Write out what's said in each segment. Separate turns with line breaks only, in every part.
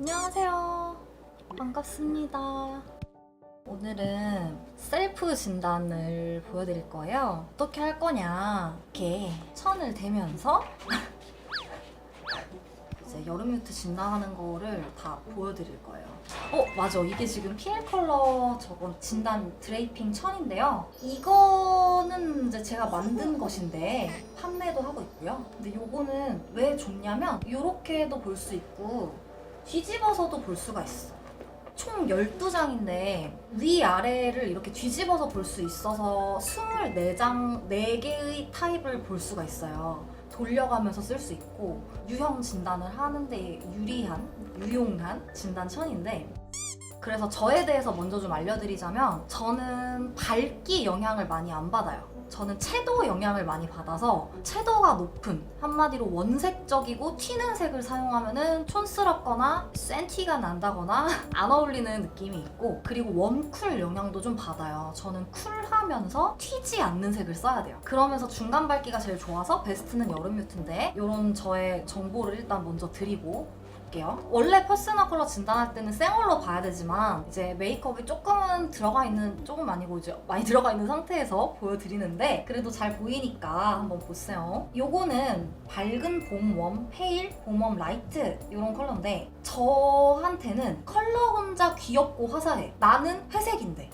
안녕하세요. 반갑습니다. 오늘은 셀프 진단을 보여드릴 거예요. 어떻게 할 거냐. 이렇게 천을 대면서 이제 여름 뮤트 진단하는 거를 다 보여드릴 거예요. 맞아. 이게 지금 PL 컬러 저건 진단 드레이핑 천인데요. 이거는 이제 제가 만든 것인데 판매도 하고 있고요. 근데 요거는 왜 좋냐면 이렇게도 볼 수 있고 뒤집어서도 볼 수가 있어. 총 12장인데 위아래를 이렇게 뒤집어서 볼 수 있어서 24장, 4개의 타입을 볼 수가 있어요. 돌려가면서 쓸 수 있고 유형 진단을 하는데 유용한 진단천인데, 그래서 저에 대해서 먼저 좀 알려드리자면 저는 밝기 영향을 많이 안 받아요. 저는 채도 영향을 많이 받아서 채도가 높은, 한마디로 원색적이고 튀는 색을 사용하면은 촌스럽거나 센 티가 난다거나 안 어울리는 느낌이 있고, 그리고 웜쿨 영향도 좀 받아요. 저는 쿨하면서 튀지 않는 색을 써야 돼요. 그러면서 중간 밝기가 제일 좋아서 베스트는 여름 뮤트인데, 이런 저의 정보를 일단 먼저 드리고 볼게요. 원래 퍼스널 컬러 진단할 때는 생얼로 봐야 되지만 이제 메이크업이 조금 아니고 이제 많이 들어가 있는 상태에서 보여드리는데, 그래도 잘 보이니까 한번 보세요. 요거는 밝은 봄웜, 페일, 봄웜 라이트 이런 컬러인데, 저한테는 컬러 혼자 귀엽고 화사해. 나는 회색인데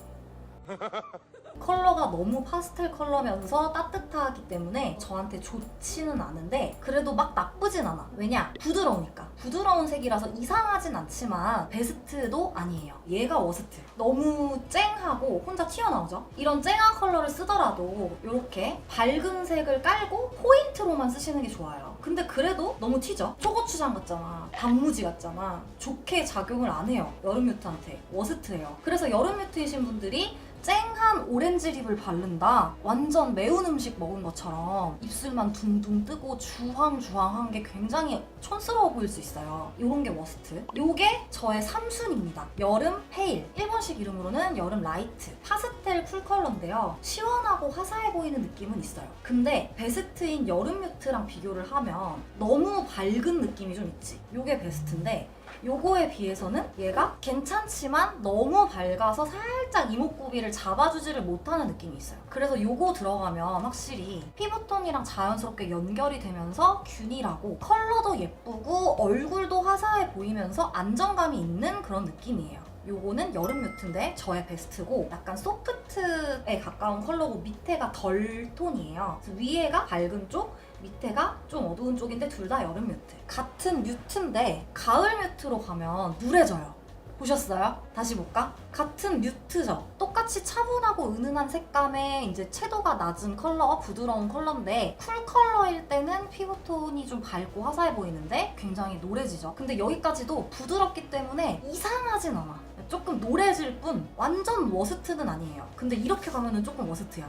컬러가 너무 파스텔 컬러면서 따뜻하기 때문에 저한테 좋지는 않은데, 그래도 막 나쁘진 않아. 왜냐? 부드러우니까. 부드러운 색이라서 이상하진 않지만 베스트도 아니에요. 얘가 워스트. 너무 쨍하고 혼자 튀어나오죠? 이런 쨍한 컬러를 쓰더라도 이렇게 밝은 색을 깔고 포인트로만 쓰시는 게 좋아요. 근데 그래도 너무 튀죠? 초고추장 같잖아. 단무지 같잖아. 좋게 작용을 안 해요. 여름 뮤트한테. 워스트예요. 그래서 여름 뮤트이신 분들이 쨍한 오렌지 립을 바른다, 완전 매운 음식 먹은 것처럼 입술만 둥둥 뜨고 주황주황한 게 굉장히 촌스러워 보일 수 있어요. 요런 게 워스트. 요게 저의 3순입니다. 여름 페일, 일본식 이름으로는 여름 라이트, 파스텔 쿨 컬러인데요. 시원하고 화사해 보이는 느낌은 있어요. 근데 베스트인 여름 뮤트랑 비교를 하면 너무 밝은 느낌이 좀 있지. 요게 베스트인데, 요거에 비해서는 얘가 괜찮지만 너무 밝아서 살짝 이목구비를 잡아주지를 못하는 느낌이 있어요. 그래서 요거 들어가면 확실히 피부톤이랑 자연스럽게 연결이 되면서 균일하고 컬러도 예쁘고 얼굴도 화사해 보이면서 안정감이 있는 그런 느낌이에요. 요거는 여름 뮤트인데 저의 베스트고, 약간 소프트에 가까운 컬러고 밑에가 덜 톤이에요. 그래서 위에가 밝은 쪽, 밑에가 좀 어두운 쪽인데 둘 다 여름 뮤트. 같은 뮤트인데 가을 뮤트로 가면 누래져요. 보셨어요? 다시 볼까? 같은 뮤트죠. 똑같이 차분하고 은은한 색감에 이제 채도가 낮은 컬러, 부드러운 컬러인데 쿨 컬러일 때는 피부톤이 좀 밝고 화사해 보이는데 굉장히 노래지죠. 근데 여기까지도 부드럽기 때문에 이상하진 않아. 조금 노래질 뿐 완전 워스트는 아니에요. 근데 이렇게 가면은 조금 워스트야.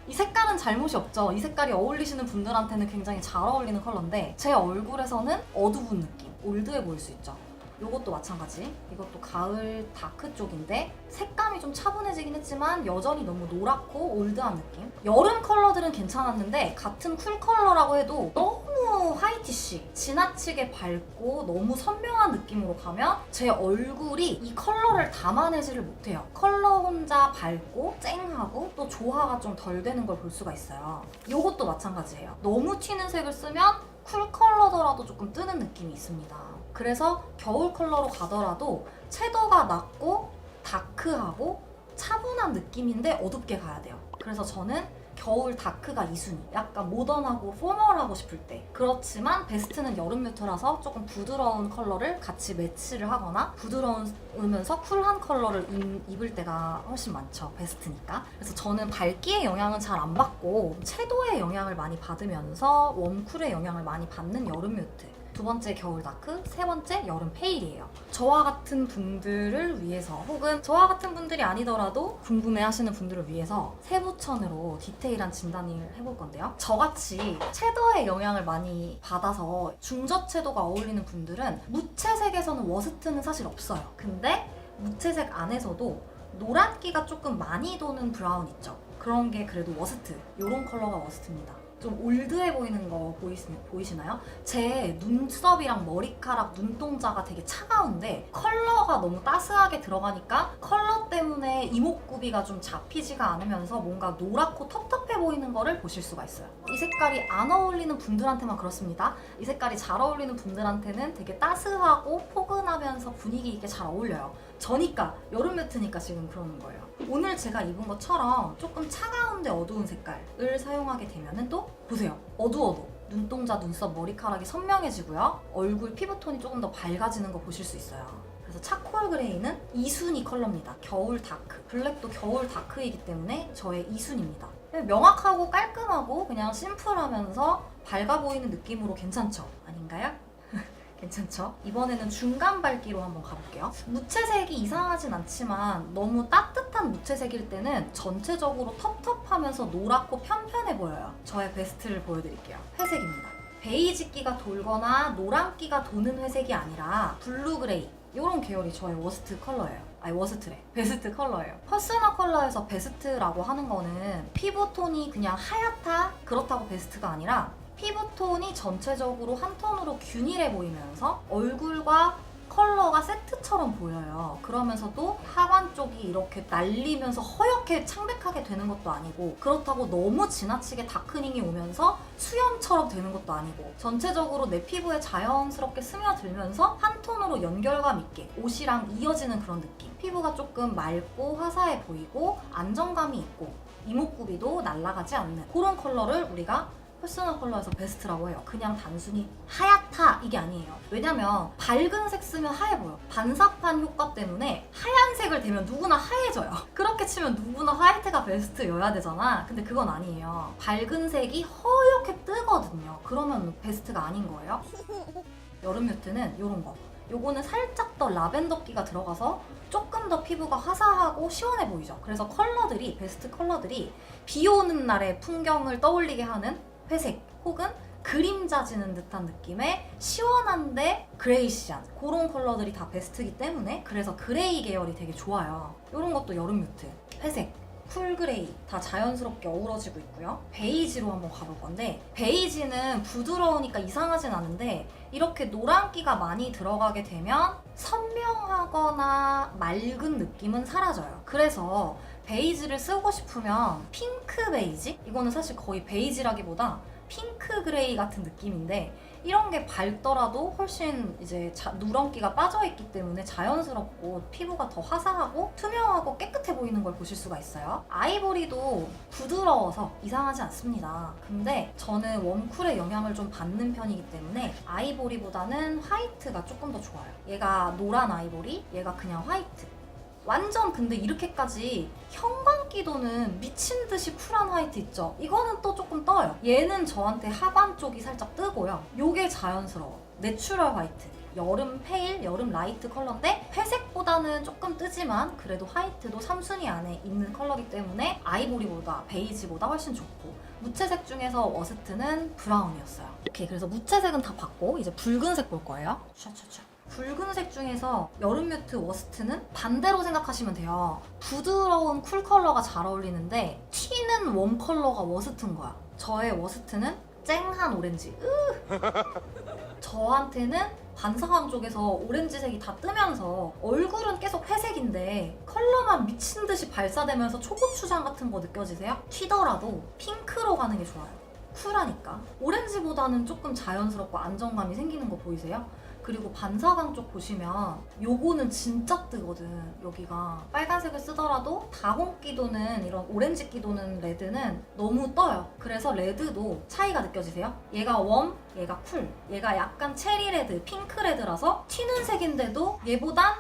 이 색깔은 잘못이 없죠. 이 색깔이 어울리시는 분들한테는 굉장히 잘 어울리는 컬러인데 제 얼굴에서는 어두운 느낌, 올드해 보일 수 있죠. 요것도 마찬가지. 이것도 가을 다크 쪽인데 색감이 좀 차분해지긴 했지만 여전히 너무 노랗고 올드한 느낌. 여름 컬러들은 괜찮았는데 같은 쿨 컬러라고 해도 너무 화이티쉬, 지나치게 밝고 너무 선명한 느낌으로 가면 제 얼굴이 이 컬러를 담아내지를 못해요. 컬러 혼자 밝고 쨍하고 또 조화가 좀 덜 되는 걸 볼 수가 있어요. 요것도 마찬가지예요. 너무 튀는 색을 쓰면 쿨 컬러더라도 조금 뜨는 느낌이 있습니다. 그래서 겨울 컬러로 가더라도 채도가 낮고 다크하고 차분한 느낌인데 어둡게 가야 돼요. 그래서 저는 겨울 다크가 2순위. 약간 모던하고 포멀하고 싶을 때. 그렇지만 베스트는 여름 뮤트라서 조금 부드러운 컬러를 같이 매치를 하거나 부드러우면서 쿨한 컬러를 입을 때가 훨씬 많죠. 베스트니까. 그래서 저는 밝기의 영향은 잘 안 받고 채도의 영향을 많이 받으면서 웜쿨의 영향을 많이 받는 여름 뮤트. 두 번째 겨울 다크, 세 번째 여름 페일이에요. 저와 같은 분들을 위해서, 혹은 저와 같은 분들이 아니더라도 궁금해하시는 분들을 위해서 세부천으로 디테일한 진단을 해볼 건데요. 저같이 섀도우의 영향을 많이 받아서 중저채도가 어울리는 분들은 무채색에서는 워스트는 사실 없어요. 근데 무채색 안에서도 노란기가 조금 많이 도는 브라운 있죠. 그런 게 그래도 워스트. 이런 컬러가 워스트입니다. 좀 올드해 보이는 거 보이시나요? 제 눈썹이랑 머리카락, 눈동자가 되게 차가운데 컬러가 너무 따스하게 들어가니까 컬러 때문에 이목구비가 좀 잡히지가 않으면서 뭔가 노랗고 텁텁해 보이는 거를 보실 수가 있어요. 이 색깔이 안 어울리는 분들한테만 그렇습니다. 이 색깔이 잘 어울리는 분들한테는 되게 따스하고 포근하면서 분위기 있게 잘 어울려요. 저니까, 여름 뮤트니까 지금 그러는 거예요. 오늘 제가 입은 것처럼 조금 차가운데 어두운 색깔을 사용하게 되면은 또 보세요. 어두워도 눈동자, 눈썹, 머리카락이 선명해지고요. 얼굴 피부톤이 조금 더 밝아지는 거 보실 수 있어요. 그래서 차콜 그레이는 2순위 컬러입니다. 겨울 다크. 블랙도 겨울 다크이기 때문에 저의 2순위입니다. 명확하고 깔끔하고 그냥 심플하면서 밝아 보이는 느낌으로 괜찮죠? 아닌가요? 괜찮죠? 이번에는 중간 밝기로 한번 가볼게요. 무채색이 이상하진 않지만 너무 따뜻한 무채색일 때는 전체적으로 텁텁하면서 노랗고 편편해 보여요. 저의 베스트를 보여드릴게요. 회색입니다. 베이지기가 돌거나 노란기가 도는 회색이 아니라 블루 그레이, 이런 계열이 저의 워스트 컬러예요. 아니 워스트래. 베스트 컬러예요. 퍼스널 컬러에서 베스트라고 하는 거는 피부톤이 그냥 하얗다 그렇다고 베스트가 아니라 피부톤이 전체적으로 한 톤으로 균일해 보이면서 얼굴과 컬러가 세트처럼 보여요. 그러면서도 하관 쪽이 이렇게 날리면서 허옇게 창백하게 되는 것도 아니고 그렇다고 너무 지나치게 다크닝이 오면서 수염처럼 되는 것도 아니고 전체적으로 내 피부에 자연스럽게 스며들면서 한 톤으로 연결감 있게 옷이랑 이어지는 그런 느낌. 피부가 조금 맑고 화사해 보이고 안정감이 있고 이목구비도 날아가지 않는 그런 컬러를 우리가 퍼스널 컬러에서 베스트라고 해요. 그냥 단순히 하얗다 이게 아니에요. 왜냐면 밝은 색 쓰면 하얘 보여. 반사판 효과 때문에 하얀색을 대면 누구나 하얘져요. 그렇게 치면 누구나 화이트가 베스트여야 되잖아. 근데 그건 아니에요. 밝은 색이 허옇게 뜨거든요. 그러면 베스트가 아닌 거예요. 여름 뮤트는 이런 거. 요거는 살짝 더 라벤더기가 들어가서 조금 더 피부가 화사하고 시원해 보이죠. 그래서 컬러들이, 베스트 컬러들이 비 오는 날의 풍경을 떠올리게 하는 회색 혹은 그림자 지는 듯한 느낌의 시원한데 그레이시한 그런 컬러들이 다 베스트이기 때문에 그래서 그레이 계열이 되게 좋아요. 이런 것도 여름 뮤트. 회색, 쿨 그레이 다 자연스럽게 어우러지고 있고요. 베이지로 한번 가볼 건데 베이지는 부드러우니까 이상하진 않은데 이렇게 노란기가 많이 들어가게 되면 선명하거나 맑은 느낌은 사라져요. 그래서 베이지를 쓰고 싶으면 핑크 베이지? 이거는 사실 거의 베이지라기보다 핑크 그레이 같은 느낌인데 이런 게 밝더라도 훨씬 이제 누런기가 빠져있기 때문에 자연스럽고 피부가 더 화사하고 투명하고 깨끗해 보이는 걸 보실 수가 있어요. 아이보리도 부드러워서 이상하지 않습니다. 근데 저는 웜쿨의 영향을 좀 받는 편이기 때문에 아이보리보다는 화이트가 조금 더 좋아요. 얘가 노란 아이보리, 얘가 그냥 화이트. 완전 근데 이렇게까지 형광기도는 미친 듯이 쿨한 화이트 있죠? 이거는 또 조금 떠요. 얘는 저한테 하반 쪽이 살짝 뜨고요. 요게 자연스러워. 내추럴 화이트. 여름 페일, 여름 라이트 컬러인데 회색보다는 조금 뜨지만 그래도 화이트도 3순위 안에 있는 컬러이기 때문에 아이보리보다 베이지보다 훨씬 좋고 무채색 중에서 워스트는 브라운이었어요. 오케이, 그래서 무채색은 다 봤고 이제 붉은색 볼 거예요. 샤샤샤. 붉은색 중에서 여름 뮤트 워스트는 반대로 생각하시면 돼요. 부드러운 쿨 컬러가 잘 어울리는데 튀는 웜 컬러가 워스트인 거야. 저의 워스트는 쨍한 오렌지. 저한테는 반사광 쪽에서 오렌지색이 다 뜨면서 얼굴은 계속 회색인데 컬러만 미친 듯이 발사되면서 초고추장 같은 거 느껴지세요? 튀더라도 핑크로 가는 게 좋아요. 쿨하니까. 오렌지보다는 조금 자연스럽고 안정감이 생기는 거 보이세요? 그리고 반사광 쪽 보시면 요거는 진짜 뜨거든. 여기가 빨간색을 쓰더라도 다홍기 도는 이런 오렌지기 도는 레드는 너무 떠요. 그래서 레드도 차이가 느껴지세요? 얘가 웜, 얘가 쿨. 얘가 약간 체리 레드, 핑크 레드라서 튀는 색인데도 얘보단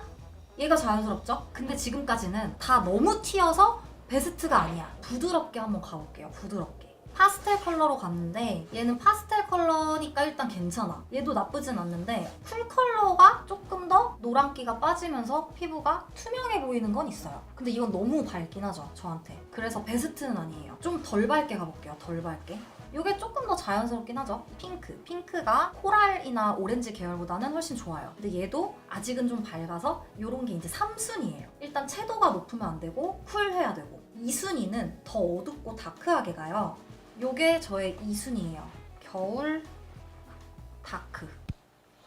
얘가 자연스럽죠? 근데 지금까지는 다 너무 튀어서 베스트가 아니야. 부드럽게 한번 가볼게요. 부드럽게. 파스텔 컬러로 갔는데 얘는 파스텔 컬러니까 일단 괜찮아. 얘도 나쁘진 않는데 쿨 컬러가 조금 더 노란기가 빠지면서 피부가 투명해 보이는 건 있어요. 근데 이건 너무 밝긴 하죠, 저한테. 그래서 베스트는 아니에요. 좀 덜 밝게 가볼게요, 덜 밝게. 이게 조금 더 자연스럽긴 하죠. 핑크. 핑크가 코랄이나 오렌지 계열보다는 훨씬 좋아요. 근데 얘도 아직은 좀 밝아서 이런 게 이제 3순위예요. 일단 채도가 높으면 안 되고 쿨해야 되고 2순위는 더 어둡고 다크하게 가요. 요게 저의 2순위예요. 겨울 다크.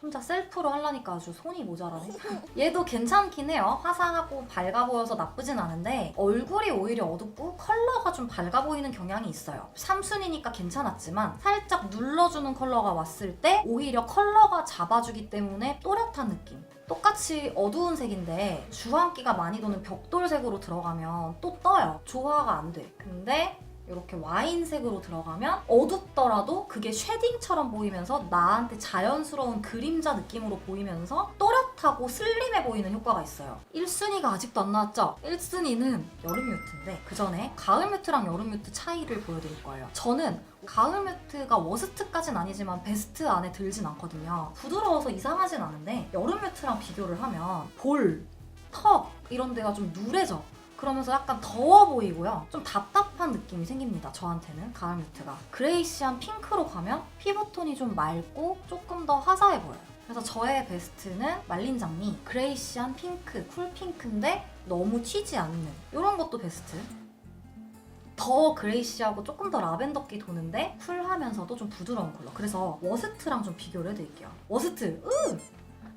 혼자 셀프로 하려니까 아주 손이 모자라네. 얘도 괜찮긴 해요. 화사하고 밝아 보여서 나쁘진 않은데 얼굴이 오히려 어둡고 컬러가 좀 밝아 보이는 경향이 있어요. 3순위니까 괜찮았지만 살짝 눌러주는 컬러가 왔을 때 오히려 컬러가 잡아주기 때문에 또렷한 느낌. 똑같이 어두운 색인데 주황기가 많이 도는 벽돌색으로 들어가면 또 떠요. 조화가 안 돼. 근데 이렇게 와인색으로 들어가면 어둡더라도 그게 쉐딩처럼 보이면서 나한테 자연스러운 그림자 느낌으로 보이면서 또렷하고 슬림해 보이는 효과가 있어요. 1순위가 아직도 안 나왔죠? 1순위는 여름 뮤트인데 그 전에 가을 뮤트랑 여름 뮤트 차이를 보여드릴 거예요. 저는 가을 뮤트가 워스트까진 아니지만 베스트 안에 들진 않거든요. 부드러워서 이상하진 않은데 여름 뮤트랑 비교를 하면 볼, 턱 이런 데가 좀 누래져. 그러면서 약간 더워 보이고요. 좀 답답한 느낌이 생깁니다. 저한테는 가을 뮤트가. 그레이시한 핑크로 가면 피부톤이 좀 맑고 조금 더 화사해 보여요. 그래서 저의 베스트는 말린 장미, 그레이시한 핑크, 쿨 핑크인데 너무 튀지 않는 이런 것도 베스트. 더 그레이시하고 조금 더 라벤더기 도는데 쿨하면서도 좀 부드러운 컬러. 그래서 워스트랑 좀 비교를 해드릴게요. 워스트!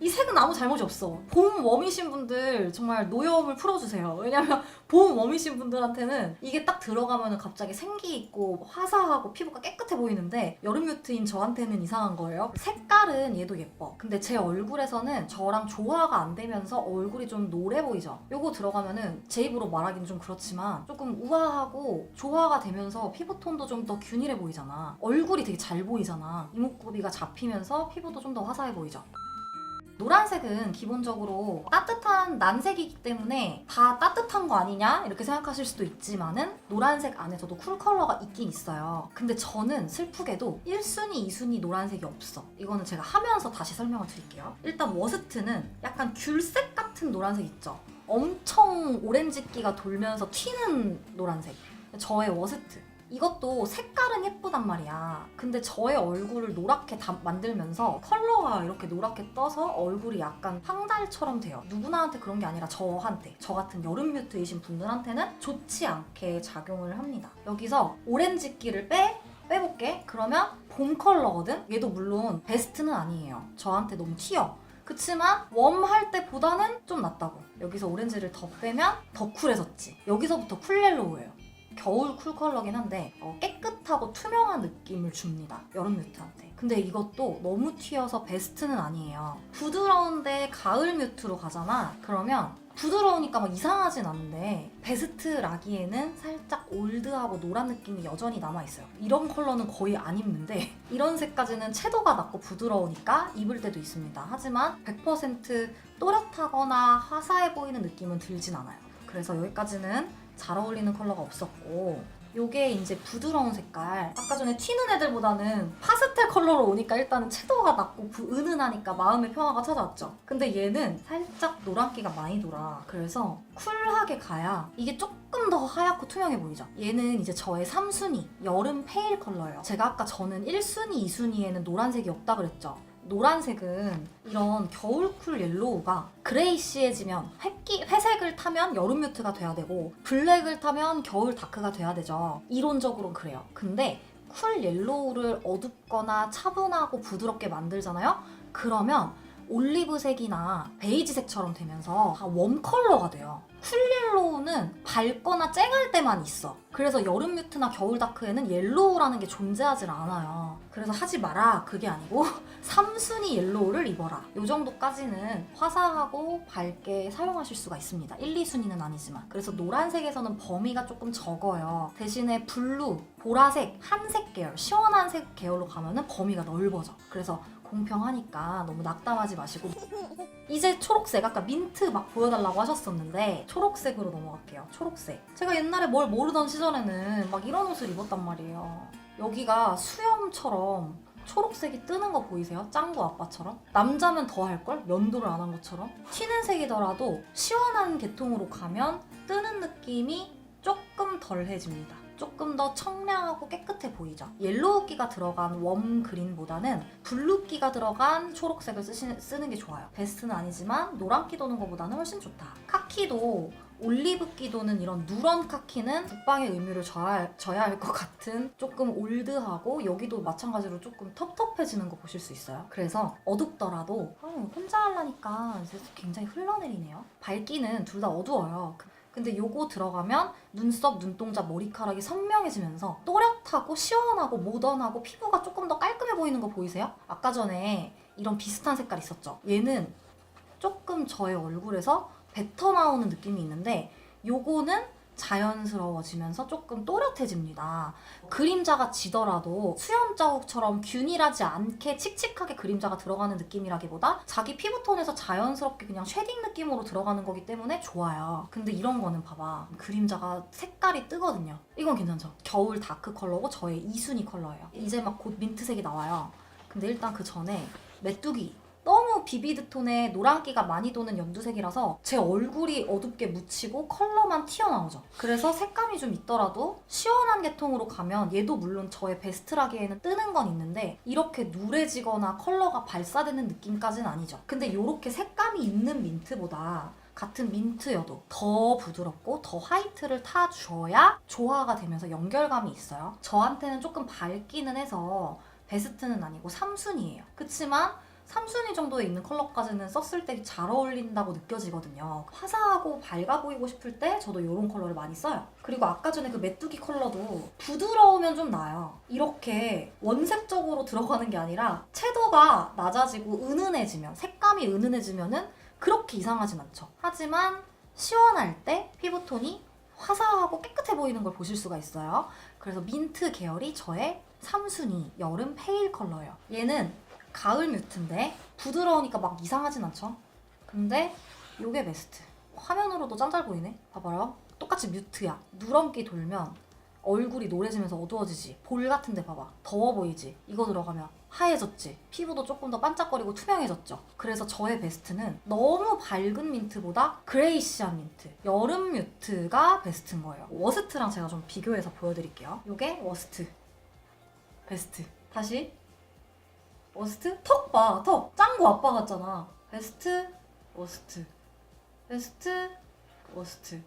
이 색은 아무 잘못이 없어. 봄 웜이신 분들 정말 노여움을 풀어주세요. 왜냐면 봄 웜이신 분들한테는 이게 딱 들어가면 갑자기 생기 있고 화사하고 피부가 깨끗해 보이는데 여름 뮤트인 저한테는 이상한 거예요. 색깔은 얘도 예뻐. 근데 제 얼굴에서는 저랑 조화가 안 되면서 얼굴이 좀 노래 보이죠? 요거 들어가면은 제 입으로 말하기는 좀 그렇지만 조금 우아하고 조화가 되면서 피부톤도 좀 더 균일해 보이잖아. 얼굴이 되게 잘 보이잖아. 이목구비가 잡히면서 피부도 좀 더 화사해 보이죠? 노란색은 기본적으로 따뜻한 난색이기 때문에 다 따뜻한 거 아니냐? 이렇게 생각하실 수도 있지만은 노란색 안에서도 쿨 컬러가 있긴 있어요. 근데 저는 슬프게도 1순위, 2순위 노란색이 없어. 이거는 제가 하면서 다시 설명을 드릴게요. 일단 워스트는 약간 귤색 같은 노란색 있죠? 엄청 오렌지기가 돌면서 튀는 노란색. 저의 워스트. 이것도 색깔은 예쁘단 말이야. 근데 저의 얼굴을 노랗게 만들면서 컬러가 이렇게 노랗게 떠서 얼굴이 약간 황달처럼 돼요. 누구나한테 그런 게 아니라 저한테, 저 같은 여름 뮤트이신 분들한테는 좋지 않게 작용을 합니다. 여기서 오렌지기를 빼볼게. 그러면 봄 컬러거든? 얘도 물론 베스트는 아니에요. 저한테 너무 튀어. 그치만 웜 할 때보다는 좀 낫다고. 여기서 오렌지를 더 빼면 더 쿨해졌지. 여기서부터 쿨옐로우예요. 겨울 쿨 컬러긴 한데 깨끗하고 투명한 느낌을 줍니다. 여름 뮤트한테. 근데 이것도 너무 튀어서 베스트는 아니에요. 부드러운데 가을 뮤트로 가잖아. 그러면 부드러우니까 막 이상하진 않은데 베스트라기에는 살짝 올드하고 노란 느낌이 여전히 남아있어요. 이런 컬러는 거의 안 입는데 이런 색까지는 채도가 낮고 부드러우니까 입을 때도 있습니다. 하지만 100% 또렷하거나 화사해 보이는 느낌은 들진 않아요. 그래서 여기까지는 잘 어울리는 컬러가 없었고, 요게 이제 부드러운 색깔. 아까 전에 튀는 애들보다는 파스텔 컬러로 오니까 일단은 채도가 낮고 은은하니까 마음의 평화가 찾아왔죠. 근데 얘는 살짝 노란기가 많이 돌아. 그래서 쿨하게 가야 이게 조금 더 하얗고 투명해 보이죠. 얘는 이제 저의 3순위 여름 페일 컬러예요. 제가 아까 저는 1순위, 2순위에는 노란색이 없다 그랬죠. 노란색은 이런 겨울쿨 옐로우가 그레이시해지면 회색을 타면 여름 뮤트가 돼야 되고 블랙을 타면 겨울 다크가 돼야 되죠. 이론적으로는 그래요. 근데 쿨 옐로우를 어둡거나 차분하고 부드럽게 만들잖아요? 그러면 올리브색이나 베이지색처럼 되면서 다 웜 컬러가 돼요. 쿨 옐로우는 밝거나 쨍할 때만 있어. 그래서 여름 뮤트나 겨울 다크에는 옐로우라는 게 존재하질 않아요. 그래서 하지 마라 그게 아니고 3순위 옐로우를 입어라. 이 정도까지는 화사하고 밝게 사용하실 수가 있습니다. 1, 2순위는 아니지만. 그래서 노란색에서는 범위가 조금 적어요. 대신에 블루, 보라색, 한색 계열, 시원한 색 계열로 가면은 범위가 넓어져. 그래서 공평하니까 너무 낙담하지 마시고. 이제 초록색, 아까 민트 막 보여달라고 하셨었는데 초록색으로 넘어갈게요. 초록색. 제가 옛날에 뭘 모르던 시절에는 막 이런 옷을 입었단 말이에요. 여기가 수염처럼 초록색이 뜨는 거 보이세요? 짱구 아빠처럼? 남자면 더 할걸? 면도를 안 한 것처럼? 튀는 색이더라도 시원한 계통으로 가면 뜨는 느낌이 조금 덜해집니다. 조금 더 청량하고 깨끗해 보이죠. 옐로우기가 들어간 웜 그린보다는 블루기가 들어간 초록색을 쓰는 게 좋아요. 베스트는 아니지만 노란기 도는 것보다는 훨씬 좋다. 카키도 올리브기 도는 이런 누런 카키는 국방의 의무를 져야 할 것 같은 조금 올드하고 여기도 마찬가지로 조금 텁텁해지는 거 보실 수 있어요. 그래서 어둡더라도 혼자 하려니까 이제 굉장히 흘러내리네요. 밝기는 둘 다 어두워요. 근데 요거 들어가면 눈썹, 눈동자, 머리카락이 선명해지면서 또렷하고 시원하고 모던하고 피부가 조금 더 깔끔해 보이는 거 보이세요? 아까 전에 이런 비슷한 색깔 있었죠? 얘는 조금 저의 얼굴에서 뱉어 나오는 느낌이 있는데 요거는 자연스러워지면서 조금 또렷해집니다. 그림자가 지더라도 수염 자국처럼 균일하지 않게 칙칙하게 그림자가 들어가는 느낌이라기보다 자기 피부톤에서 자연스럽게 그냥 쉐딩 느낌으로 들어가는 거기 때문에 좋아요. 근데 이런 거는 봐봐. 그림자가 색깔이 뜨거든요. 이건 괜찮죠? 겨울 다크 컬러고 저의 2순위 컬러예요. 이제 막 곧 민트색이 나와요. 근데 일단 그 전에 메뚜기 너무 비비드 톤의 노란기가 많이 도는 연두색이라서 제 얼굴이 어둡게 묻히고 컬러만 튀어나오죠. 그래서 색감이 좀 있더라도 시원한 계통으로 가면 얘도 물론 저의 베스트라기에는 뜨는 건 있는데 이렇게 누래지거나 컬러가 발사되는 느낌까지는 아니죠. 근데 이렇게 색감이 있는 민트보다 같은 민트여도 더 부드럽고 더 화이트를 타줘야 조화가 되면서 연결감이 있어요. 저한테는 조금 밝기는 해서 베스트는 아니고 3순위예요. 그치만 3순위 정도에 있는 컬러까지는 썼을 때 잘 어울린다고 느껴지거든요. 화사하고 밝아 보이고 싶을 때 저도 이런 컬러를 많이 써요. 그리고 아까 전에 그 메뚜기 컬러도 부드러우면 좀 나아요. 이렇게 원색적으로 들어가는 게 아니라 채도가 낮아지고 은은해지면, 색감이 은은해지면은 그렇게 이상하진 않죠. 하지만 시원할 때 피부톤이 화사하고 깨끗해 보이는 걸 보실 수가 있어요. 그래서 민트 계열이 저의 3순위 여름 페일 컬러예요. 얘는 가을 뮤트인데 부드러우니까 막 이상하진 않죠? 근데 요게 베스트. 화면으로도 짠 잘 보이네? 봐봐요. 똑같이 뮤트야. 누런기 돌면 얼굴이 노래지면서 어두워지지. 볼 같은데 봐봐. 더워 보이지? 이거 들어가면 하얘졌지? 피부도 조금 더 반짝거리고 투명해졌죠? 그래서 저의 베스트는 너무 밝은 민트보다 그레이시한 민트. 여름 뮤트가 베스트인 거예요. 워스트랑 제가 좀 비교해서 보여드릴게요. 요게 워스트. 베스트. 다시 워스트? 턱 봐, 턱. 짱구 아빠 같잖아. 베스트, 워스트. 베스트, 워스트.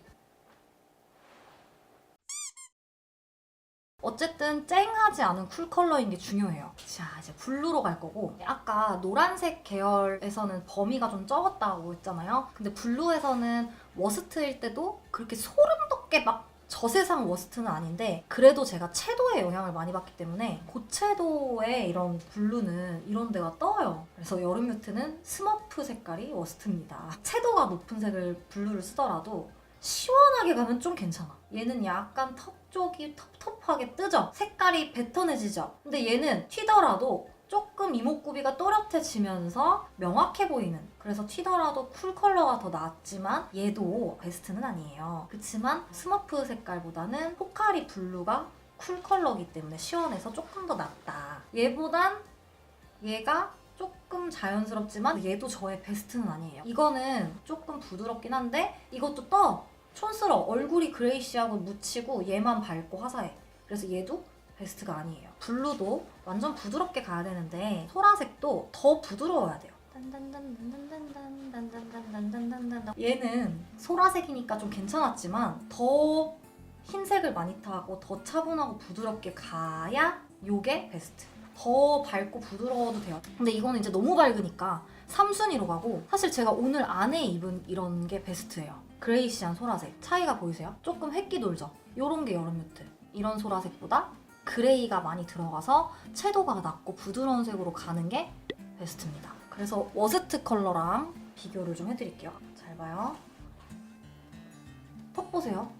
어쨌든 쨍하지 않은 쿨 컬러인 게 중요해요. 자, 이제 블루로 갈 거고 아까 노란색 계열에서는 범위가 좀 적었다고 했잖아요. 근데 블루에서는 워스트일 때도 그렇게 소름 돋게 막 저세상 워스트는 아닌데 그래도 제가 채도에 영향을 많이 받기 때문에 고채도의 이런 블루는 이런 데가 떠요. 그래서 여름 뮤트는 스머프 색깔이 워스트입니다. 채도가 높은 색을 블루를 쓰더라도 시원하게 가면 좀 괜찮아. 얘는 약간 턱 쪽이 텁텁하게 뜨죠? 색깔이 뱉어내지죠? 근데 얘는 튀더라도 조금 이목구비가 또렷해지면서 명확해 보이는, 그래서 튀더라도 쿨 컬러가 더 낫지만 얘도 베스트는 아니에요. 그치만 스머프 색깔보다는 포카리 블루가 쿨 컬러이기 때문에 시원해서 조금 더 낫다. 얘보단 얘가 조금 자연스럽지만 얘도 저의 베스트는 아니에요. 이거는 조금 부드럽긴 한데 이것도 떠! 촌스러워. 얼굴이 그레이시하고 묻히고 얘만 밝고 화사해. 그래서 얘도 베스트가 아니에요. 블루도 완전 부드럽게 가야 되는데 소라색도 더 부드러워야 돼요. 얘는 소라색이니까 좀 괜찮았지만 더 흰색을 많이 타고 더 차분하고 부드럽게 가야 요게 베스트. 더 밝고 부드러워도 돼요. 근데 이거는 이제 너무 밝으니까 3순위로 가고 사실 제가 오늘 안에 입은 이런 게 베스트예요. 그레이시한 소라색. 차이가 보이세요? 조금 획기 돌죠? 요런 게 여름 뮤트. 이런 소라색보다 그레이가 많이 들어가서 채도가 낮고 부드러운 색으로 가는 게 베스트입니다. 그래서 워스트 컬러랑 비교를 좀 해드릴게요. 잘 봐요. 턱 보세요.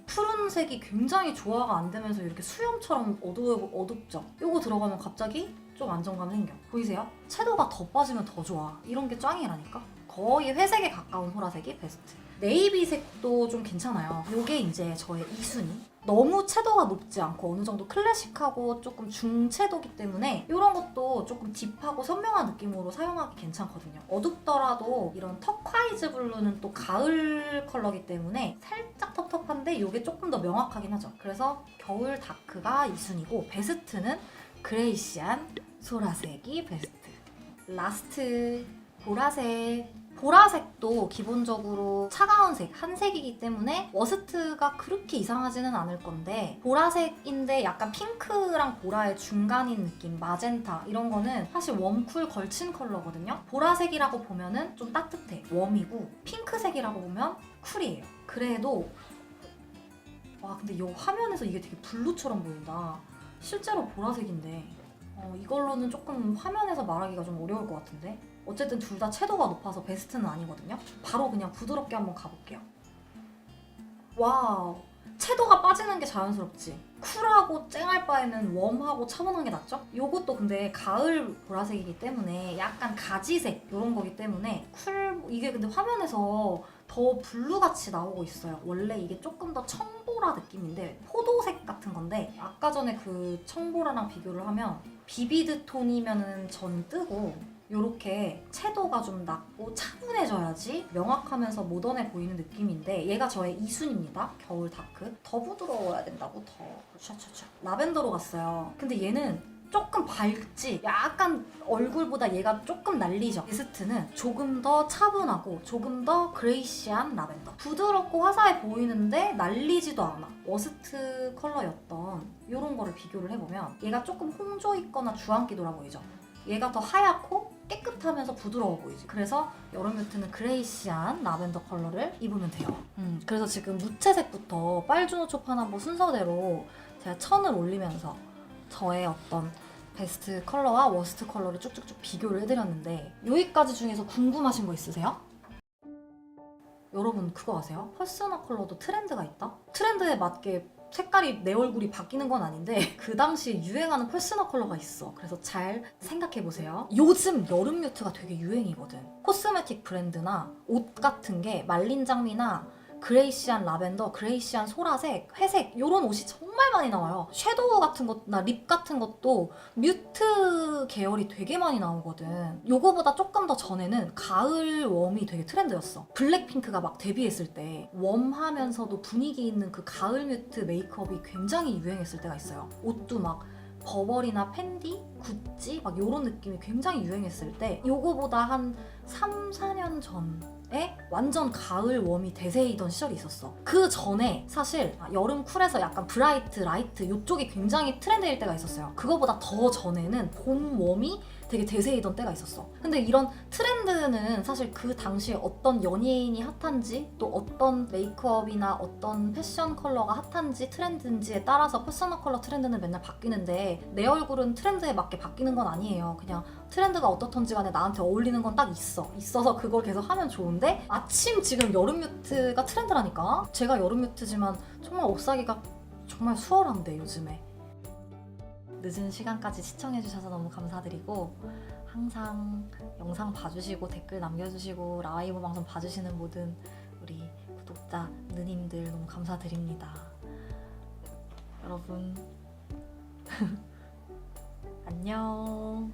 푸른색이 굉장히 조화가 안 되면서 이렇게 수염처럼 어둡죠? 요거 들어가면 갑자기 좀 안정감 생겨. 보이세요? 채도가 더 빠지면 더 좋아. 이런 게 짱이라니까? 거의 회색에 가까운 소라색이 베스트. 네이비색도 좀 괜찮아요. 요게 이제 저의 2순위. 너무 채도가 높지 않고 어느 정도 클래식하고 조금 중채도기 때문에 이런 것도 조금 딥하고 선명한 느낌으로 사용하기 괜찮거든요. 어둡더라도 이런 터콰이즈 블루는 또 가을 컬러기 때문에 살짝 텁텁한데 이게 조금 더 명확하긴 하죠. 그래서 겨울 다크가 2순위고 베스트는 그레이시한 소라색이 베스트. 라스트 보라색. 보라색도 기본적으로 차가운 색, 한색이기 때문에 워스트가 그렇게 이상하지는 않을 건데 보라색인데 약간 핑크랑 보라의 중간인 느낌, 마젠타 이런 거는 사실 웜쿨 걸친 컬러거든요. 보라색이라고 보면은 좀 따뜻해, 웜이고 핑크색이라고 보면 쿨이에요. 그래도 와 근데 이 화면에서 이게 되게 블루처럼 보인다. 실제로 보라색인데 이걸로는 조금 화면에서 말하기가 좀 어려울 것 같은데 어쨌든 둘 다 채도가 높아서 베스트는 아니거든요. 바로 그냥 부드럽게 한번 가볼게요. 와우, 채도가 빠지는 게 자연스럽지. 쿨하고 쨍할 바에는 웜하고 차분한 게 낫죠? 요것도 근데 가을 보라색이기 때문에 약간 가지색 이런 거기 때문에 이게 근데 화면에서 더 블루같이 나오고 있어요. 원래 이게 조금 더 청보라 느낌인데 포도색 같은 건데 아까 전에 그 청보라랑 비교를 하면 비비드 톤이면은 전 뜨고 요렇게 채도가 좀 낮고 차분해져야지 명확하면서 모던해 보이는 느낌인데 얘가 저의 2순입니다. 겨울 다크. 더 부드러워야 된다고 더. 샤샤샤. 라벤더로 갔어요. 근데 얘는 조금 밝지 약간 얼굴보다 얘가 조금 날리죠. 베스트는 조금 더 차분하고 조금 더 그레이시한 라벤더. 부드럽고 화사해 보이는데 날리지도 않아. 워스트 컬러였던 이런 거를 비교를 해보면 얘가 조금 홍조 있거나 주황기 돌아 보이죠. 얘가 더 하얗고 깨끗하면서 부드러워 보이지. 그래서 여름 뮤트는 그레이시한 라벤더 컬러를 입으면 돼요. 그래서 지금 무채색부터 빨주노 초파남보 순서대로 제가 천을 올리면서 저의 어떤 베스트 컬러와 워스트 컬러를 쭉쭉쭉 비교를 해드렸는데 여기까지 중에서 궁금하신 거 있으세요? 여러분 그거 아세요? 퍼스널 컬러도 트렌드가 있다? 트렌드에 맞게 색깔이 내 얼굴이 바뀌는 건 아닌데 그 당시에 유행하는 퍼스널 컬러가 있어. 그래서 잘 생각해보세요. 요즘 여름 뮤트가 되게 유행이거든. 코스메틱 브랜드나 옷 같은 게 말린 장미나 그레이시한 라벤더, 그레이시한 소라색, 회색 이런 옷이 정말 많이 나와요. 섀도우 같은 것나 립 같은 것도 뮤트 계열이 되게 많이 나오거든. 요거보다 조금 더 전에는 가을 웜이 되게 트렌드였어. 블랙핑크가 막 데뷔했을 때 웜하면서도 분위기 있는 그 가을 뮤트 메이크업이 굉장히 유행했을 때가 있어요. 옷도 막 버버리나 펜디, 구찌 막 요런 느낌이 굉장히 유행했을 때 요거보다 한 3, 4년 전에 완전 가을 웜이 대세이던 시절이 있었어. 그 전에 사실 여름 쿨에서 약간 브라이트, 라이트 이쪽이 굉장히 트렌드일 때가 있었어요. 그거보다 더 전에는 봄 웜이 되게 대세이던 때가 있었어. 근데 이런 트렌드는 사실 그 당시에 어떤 연예인이 핫한지 또 어떤 메이크업이나 어떤 패션 컬러가 핫한지 트렌드인지에 따라서 퍼스널 컬러 트렌드는 맨날 바뀌는데 내 얼굴은 트렌드에 맞게 바뀌는 건 아니에요. 그냥 트렌드가 어떻던지 간에 나한테 어울리는 건 딱 있어서 그걸 계속 하면 좋은데 마침 지금 여름 뮤트가 트렌드라니까. 제가 여름 뮤트지만 정말 옷 사기가 정말 수월한데 요즘에. 늦은 시간까지 시청해주셔서 너무 감사드리고 항상 영상 봐주시고 댓글 남겨주시고 라이브 방송 봐주시는 모든 우리 구독자 누님들 너무 감사드립니다. 여러분 안녕.